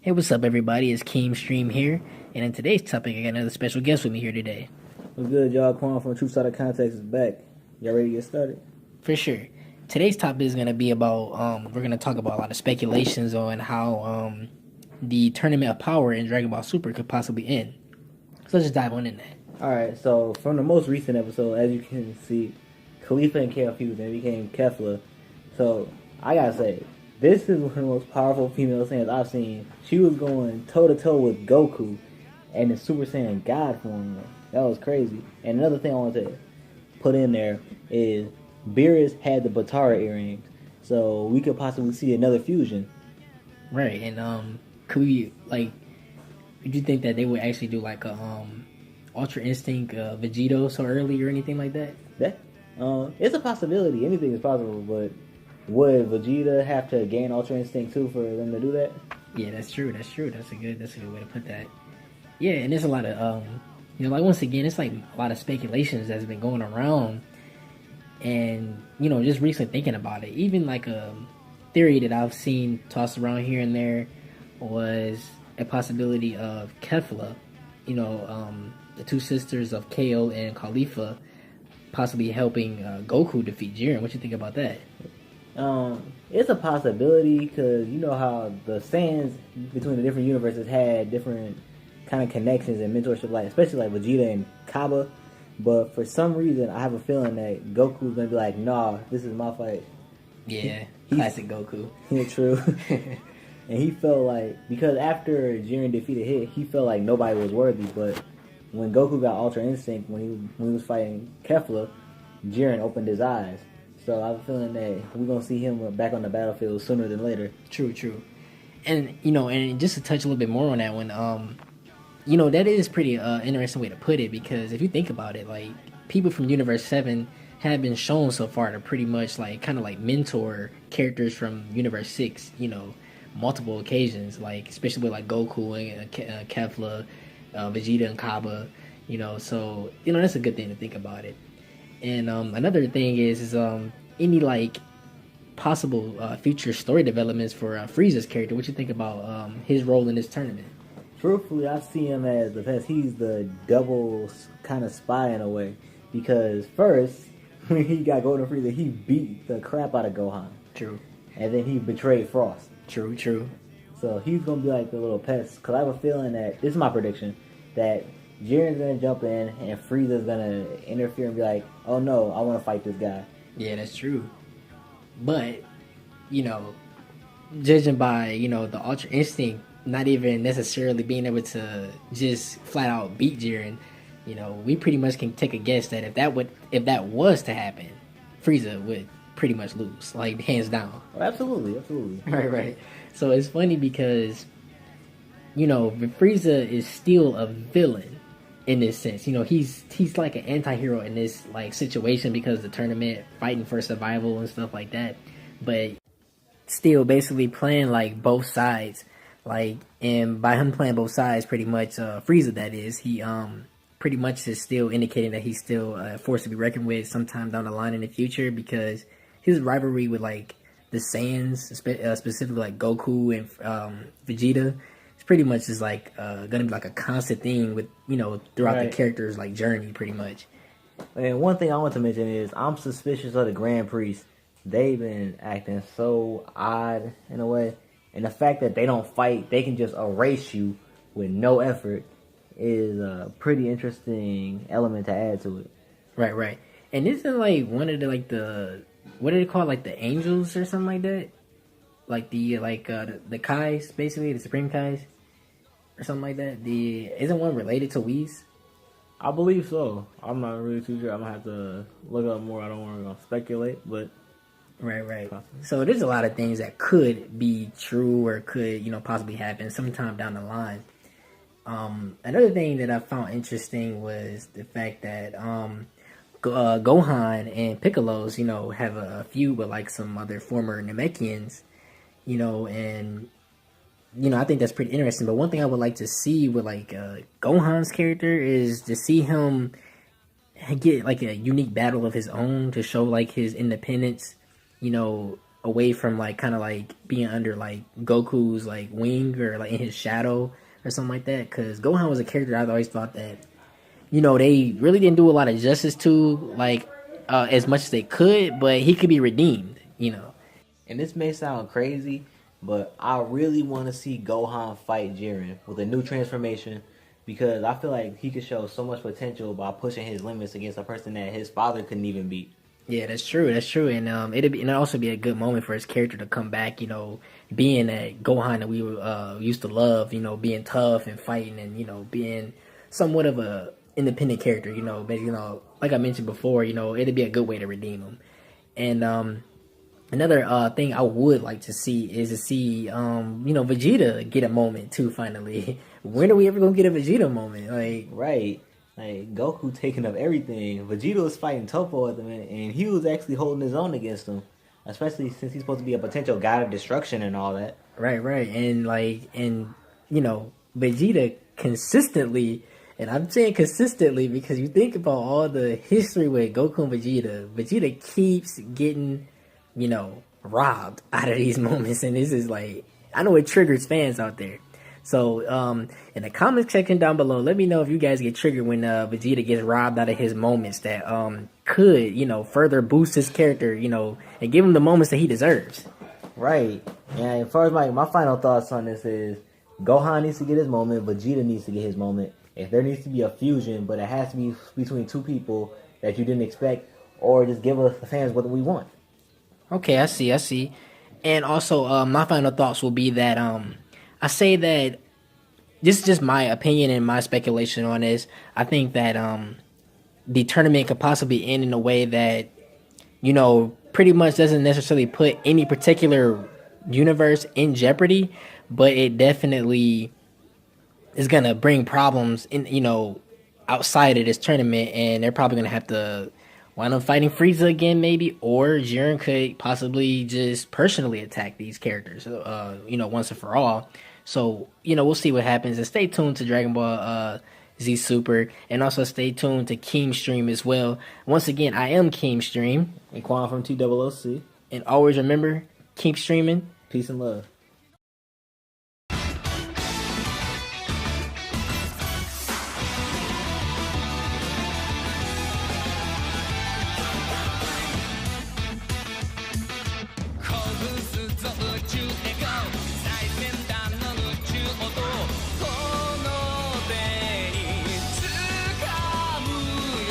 Hey, what's up, everybody? It's Keem Stream here, and in today's topic, I got another special guest with me here today. What's good, y'all? Quan from Truth Side of Context is back. Y'all ready to get started? For sure. Today's topic is going to be about, we're going to talk about a lot of speculations on how the Tournament of Power in Dragon Ball Super could possibly end. So let's just dive on in that. Alright, so from the most recent episode, as you can see, Khalifa and Kale fused and became Kefla. So, I gotta say, this is one of the most powerful female Saiyans I've seen. She was going toe-to-toe with Goku and the Super Saiyan God form. That was crazy. And another thing I want to put in there is Beerus had the Batara earrings, so we could possibly see another fusion. Right, and could we, like, would you think that they would actually do like a Ultra Instinct Vegito so early or anything like that? That it's a possibility. Anything is possible, but would Vegeta have to gain Ultra Instinct too for them to do that? Yeah, that's true. That's true. That's a good way to put that. Yeah, and there's a lot of like once again, it's like a lot of speculations that's been going around, and just recently thinking about it, even like a theory that I've seen tossed around here and there was a possibility of Kefla, the two sisters of Kale and Khalifa, possibly helping Goku defeat Jiren. What you think about that? It's a possibility because you know how the Saiyans between the different universes had different kind of connections and mentorship, like especially like Vegeta and Kaba. But for some reason, I have a feeling that Goku's gonna be like, "Nah, this is my fight." Yeah, classic Goku. Yeah, true. And he felt like because after Jiren defeated Hit, he felt like nobody was worthy. But when Goku got Ultra Instinct when he was fighting Kefla, Jiren opened his eyes. So I have a feeling that we're gonna see him back on the battlefield sooner than later. True. And and just to touch a little bit more on that one, that is pretty interesting way to put it, because if you think about it, like people from Universe 7 have been shown so far to pretty much like kind of like mentor characters from Universe 6, multiple occasions, like especially with like Goku and Kefla, Vegeta and Kaba, so that's a good thing to think about it. And another thing is any like possible future story developments for Frieza's character. What you think about his role in this tournament? Truthfully, I see him as the best. He's the double kind of spy in a way, because first when he got Golden Frieza, he beat the crap out of Gohan. True. And then he betrayed Frost. True. So he's gonna be like the little pest. Cause I have a feeling that this is my prediction that Jiren's gonna jump in and Frieza's gonna interfere and be like, "Oh no, I want to fight this guy." Yeah, that's true. But judging by the Ultra Instinct not even necessarily being able to just flat out beat Jiren, we pretty much can take a guess that if that was to happen, Frieza would pretty much lose, like hands down. Oh, absolutely. Right. So it's funny because Frieza is still a villain in this sense. He's like an anti-hero in this like situation because of the tournament, fighting for survival and stuff like that, but still basically playing like both sides. Like, and by him playing both sides, pretty much Frieza, that is, he pretty much is still indicating that he's still a force to be reckoned with sometime down the line in the future, because his rivalry with like the Saiyans, specifically like Goku and Vegeta, it's pretty much is like gonna be like a constant theme with throughout the character's like journey, pretty much. And one thing I want to mention is I'm suspicious of the Grand Priest. They've been acting so odd in a way. And the fact that they don't fight, they can just erase you with no effort, is a pretty interesting element to add to it. Right. And isn't like one of the what do they call, like the angels or something like that? Like the Kais, basically the Supreme Kais or something like that. Isn't one related to Whis? I believe so. I'm not really too sure. I'm gonna have to look up more. I don't want to speculate, but Right. So there's a lot of things that could be true or could, possibly happen sometime down the line. Another thing that I found interesting was the fact that Gohan and Piccolo's, have a feud with like some other former Namekians, and I think that's pretty interesting. But one thing I would like to see with like Gohan's character is to see him get like a unique battle of his own to show like his independence, away from like kind of like being under like Goku's like wing or like in his shadow or something like that. Because Gohan was a character I've always thought that they really didn't do a lot of justice to like as much as they could, but he could be redeemed. And this may sound crazy, but I really want to see Gohan fight Jiren with a new transformation because I feel like he could show so much potential by pushing his limits against a person that his father couldn't even beat. Yeah, that's true. That's true, and it'd also be a good moment for his character to come back. Being that Gohan that we used to love. Being tough and fighting, and being somewhat of a independent character. But like I mentioned before, it'd be a good way to redeem him. And another thing I would like to see is to see Vegeta get a moment too. Finally, when are we ever gonna get a Vegeta moment? Like, right. Like, Goku taking up everything. Vegeta was fighting Toppo at the minute, and he was actually holding his own against him. Especially since he's supposed to be a potential god of destruction and all that. Right. And Vegeta consistently, and I'm saying consistently because you think about all the history with Goku and Vegeta keeps getting, robbed out of these moments, and this is like, I know it triggers fans out there. So, in the comment section down below, let me know if you guys get triggered when Vegeta gets robbed out of his moments that could, further boost his character, and give him the moments that he deserves. Right. And as far as my final thoughts on this is, Gohan needs to get his moment, Vegeta needs to get his moment. If there needs to be a fusion, but it has to be between two people that you didn't expect, or just give us the fans what we want. Okay, I see. And also, my final thoughts will be that, I say that this is just my opinion and my speculation on this. I think that the tournament could possibly end in a way that, pretty much doesn't necessarily put any particular universe in jeopardy, but it definitely is going to bring problems in, outside of this tournament, and they're probably going to have to wind up fighting Frieza again, maybe, or Jiren could possibly just personally attack these characters, once and for all. So, we'll see what happens. And stay tuned to Dragon Ball Z Super. And also stay tuned to Keem Stream as well. Once again, I am Keem Stream. And Quan from TOOC. And always remember, keep streaming. Peace and love.